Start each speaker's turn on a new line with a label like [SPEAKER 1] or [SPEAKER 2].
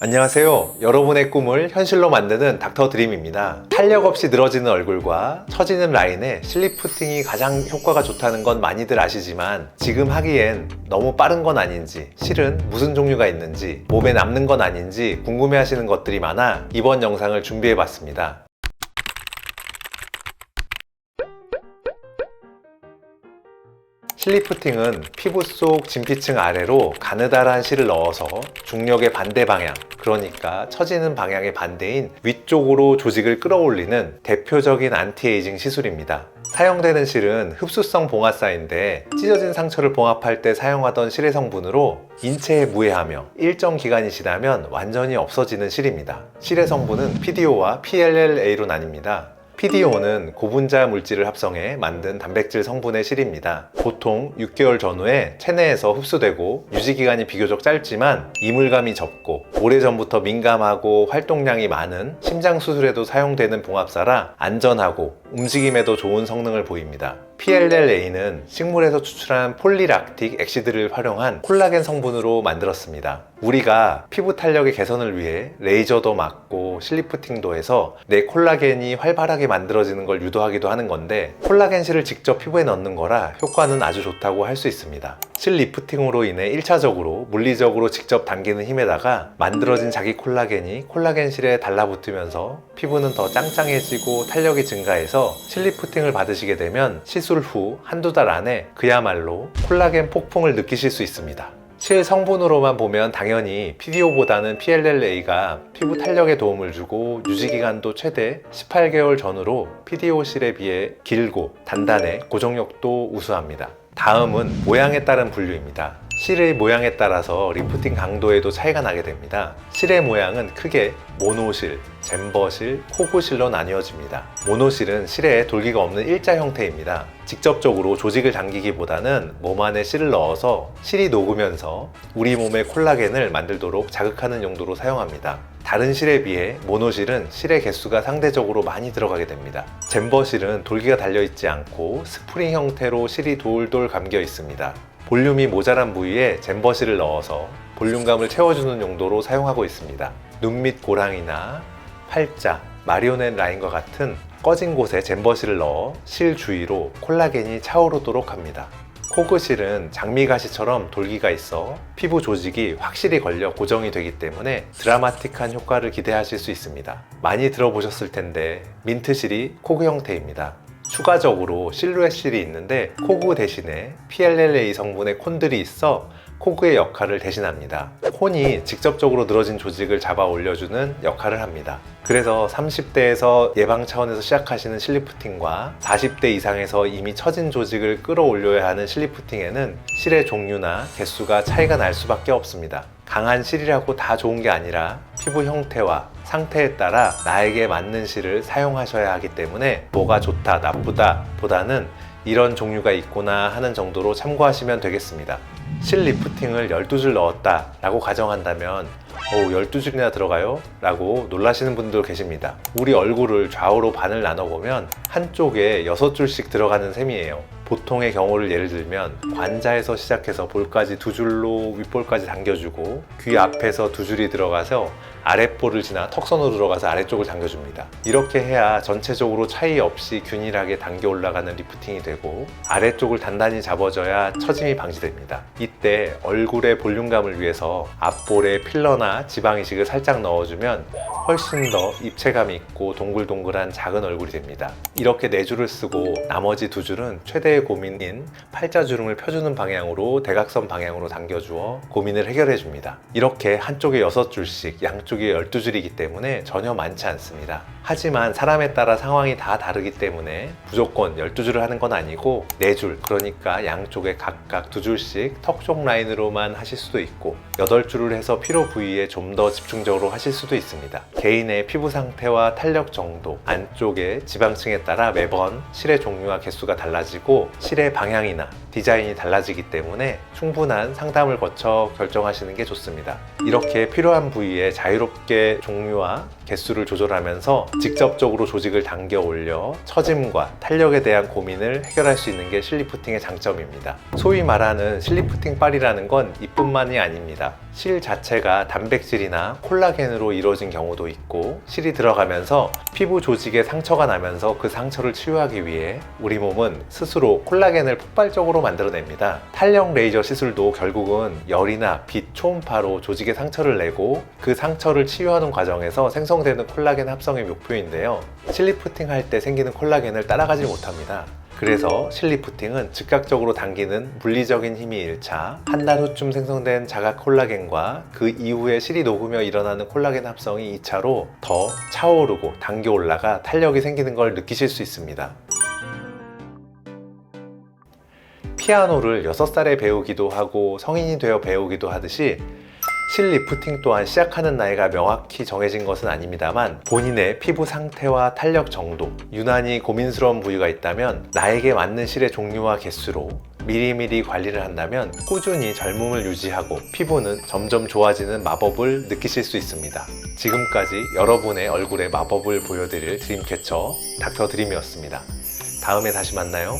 [SPEAKER 1] 안녕하세요. 여러분의 꿈을 현실로 만드는 닥터 드림입니다. 탄력 없이 늘어지는 얼굴과 처지는 라인에 실리프팅이 가장 효과가 좋다는 건 많이들 아시지만 지금 하기엔 너무 빠른 건 아닌지, 실은 무슨 종류가 있는지, 몸에 남는 건 아닌지 궁금해 하시는 것들이 많아 이번 영상을 준비해 봤습니다. 실리프팅은 피부 속 진피층 아래로 가느다란 실을 넣어서 중력의 반대 방향, 그러니까 처지는 방향의 반대인 위쪽으로 조직을 끌어올리는 대표적인 안티에이징 시술입니다. 사용되는 실은 흡수성 봉화사인데 찢어진 상처를 봉합할 때 사용하던 실의 성분으로 인체에 무해하며 일정 기간이 지나면 완전히 없어지는 실입니다. 실의 성분은 PDO와 PLLA로 나뉩니다. PDO는 고분자 물질을 합성해 만든 단백질 성분의 실입니다. 보통 6개월 전후에 체내에서 흡수되고 유지기간이 비교적 짧지만 이물감이 적고 오래전부터 민감하고 활동량이 많은 심장 수술에도 사용되는 봉합사라 안전하고 움직임에도 좋은 성능을 보입니다. PLLA는 식물에서 추출한 폴리락틱 액시드를 활용한 콜라겐 성분으로 만들었습니다. 우리가 피부 탄력의 개선을 위해 레이저도 맞고 실리프팅도 해서 내 콜라겐이 활발하게 만들어지는 걸 유도하기도 하는 건데 콜라겐실을 직접 피부에 넣는 거라 효과는 아주 좋다고 할 수 있습니다. 실리프팅으로 인해 1차적으로 물리적으로 직접 당기는 힘에다가 만들어진 자기 콜라겐이 콜라겐실에 달라붙으면서 피부는 더 짱짱해지고 탄력이 증가해서 실리프팅을 받으시게 되면 시술 후 한두 달 안에 그야말로 콜라겐 폭풍을 느끼실 수 있습니다. 실 성분으로만 보면 당연히 PDO보다는 PLLA가 피부 탄력에 도움을 주고 유지기간도 최대 18개월 전후로 PDO 실에 비해 길고 단단해 고정력도 우수합니다. 다음은 모양에 따른 분류입니다. 실의 모양에 따라서 리프팅 강도에도 차이가 나게 됩니다. 실의 모양은 크게 모노실, 잼버실, 코그실로 나뉘어집니다. 모노실은 실에 돌기가 없는 일자 형태입니다. 직접적으로 조직을 당기기보다는 몸 안에 실을 넣어서 실이 녹으면서 우리 몸의 콜라겐을 만들도록 자극하는 용도로 사용합니다. 다른 실에 비해 모노실은 실의 개수가 상대적으로 많이 들어가게 됩니다. 잼버실은 돌기가 달려있지 않고 스프링 형태로 실이 돌돌 감겨 있습니다. 볼륨이 모자란 부위에 잼버실을 넣어서 볼륨감을 채워주는 용도로 사용하고 있습니다. 눈 밑 고랑이나 팔자, 마리오넷 라인과 같은 꺼진 곳에 잼버실을 넣어 실 주위로 콜라겐이 차오르도록 합니다. 코그실은 장미가시처럼 돌기가 있어 피부 조직이 확실히 걸려 고정이 되기 때문에 드라마틱한 효과를 기대하실 수 있습니다. 많이 들어보셨을 텐데 민트실이 코그 형태입니다. 추가적으로 실루엣 실이 있는데 코그 대신에 PLLA 성분의 콘들이 있어 코그의 역할을 대신합니다. 콘이 직접적으로 늘어진 조직을 잡아 올려주는 역할을 합니다. 그래서 30대에서 예방 차원에서 시작하시는 실리프팅과 40대 이상에서 이미 처진 조직을 끌어올려야 하는 실리프팅에는 실의 종류나 개수가 차이가 날 수밖에 없습니다. 강한 실이라고 다 좋은 게 아니라 피부 형태와 상태에 따라 나에게 맞는 실을 사용하셔야 하기 때문에 뭐가 좋다, 나쁘다 보다는 이런 종류가 있구나 하는 정도로 참고하시면 되겠습니다. 실 리프팅을 12줄 넣었다 라고 가정한다면 12줄이나 들어가요? 라고 놀라시는 분도 계십니다. 우리 얼굴을 좌우로 반을 나눠보면 한쪽에 6줄씩 들어가는 셈이에요. 보통의 경우를 예를 들면 관자에서 시작해서 볼까지 2줄로 윗볼까지 당겨주고 귀 앞에서 2줄이 들어가서 아랫볼을 지나 턱선으로 들어가서 아래쪽을 당겨줍니다. 이렇게 해야 전체적으로 차이 없이 균일하게 당겨 올라가는 리프팅이 되고 아래쪽을 단단히 잡아줘야 처짐이 방지됩니다. 이때 얼굴의 볼륨감을 위해서 앞볼에 필러나 지방 이식을 살짝 넣어주면 훨씬 더 입체감이 있고 동글동글한 작은 얼굴이 됩니다. 이렇게 4줄을 쓰고 나머지 2줄은 최대의 고민인 팔자주름을 펴주는 방향으로 대각선 방향으로 당겨주어 고민을 해결해 줍니다. 이렇게 한쪽에 6줄씩 양쪽에 12줄이기 때문에 전혀 많지 않습니다. 하지만 사람에 따라 상황이 다 다르기 때문에 무조건 12줄을 하는 건 아니고 4줄, 그러니까 양쪽에 각각 2줄씩 턱 쪽 라인으로만 하실 수도 있고 8줄을 해서 피로 부위에 좀 더 집중적으로 하실 수도 있습니다. 개인의 피부 상태와 탄력 정도, 안쪽의 지방층에 따라 매번 실의 종류와 개수가 달라지고 실의 방향이나 디자인이 달라지기 때문에 충분한 상담을 거쳐 결정하시는 게 좋습니다. 이렇게 필요한 부위에 자유롭게 종류와 개수를 조절하면서 직접적으로 조직을 당겨 올려 처짐과 탄력에 대한 고민을 해결할 수 있는 게 실리프팅의 장점입니다. 소위 말하는 실리프팅 빨이라는 건 이뿐만이 아닙니다. 실 자체가 단백질이나 콜라겐으로 이루어진 경우도 있고, 실이 들어가면서 피부 조직에 상처가 나면서 그 상처를 치유하기 위해 우리 몸은 스스로 콜라겐을 폭발적으로 만들어냅니다. 탄력 레이저 시술도 결국은 열이나 빛, 초음파로 조직에 상처를 내고 그 상처를 치유하는 과정에서 생성되는 콜라겐 합성이 목표인데요. 실리프팅 할 때 생기는 콜라겐을 따라가지 못합니다. 그래서 실리프팅은 즉각적으로 당기는 물리적인 힘이 1차, 한 달 후쯤 생성된 자가 콜라겐과 그 이후에 실이 녹으며 일어나는 콜라겐 합성이 2차로 더 차오르고 당겨 올라가 탄력이 생기는 걸 느끼실 수 있습니다. 피아노를 6살에 배우기도 하고 성인이 되어 배우기도 하듯이 실리프팅 또한 시작하는 나이가 명확히 정해진 것은 아닙니다만, 본인의 피부 상태와 탄력 정도, 유난히 고민스러운 부위가 있다면 나에게 맞는 실의 종류와 개수로 미리미리 관리를 한다면 꾸준히 젊음을 유지하고 피부는 점점 좋아지는 마법을 느끼실 수 있습니다. 지금까지 여러분의 얼굴에 마법을 보여드릴 드림캐쳐 닥터 드림이었습니다. 다음에 다시 만나요.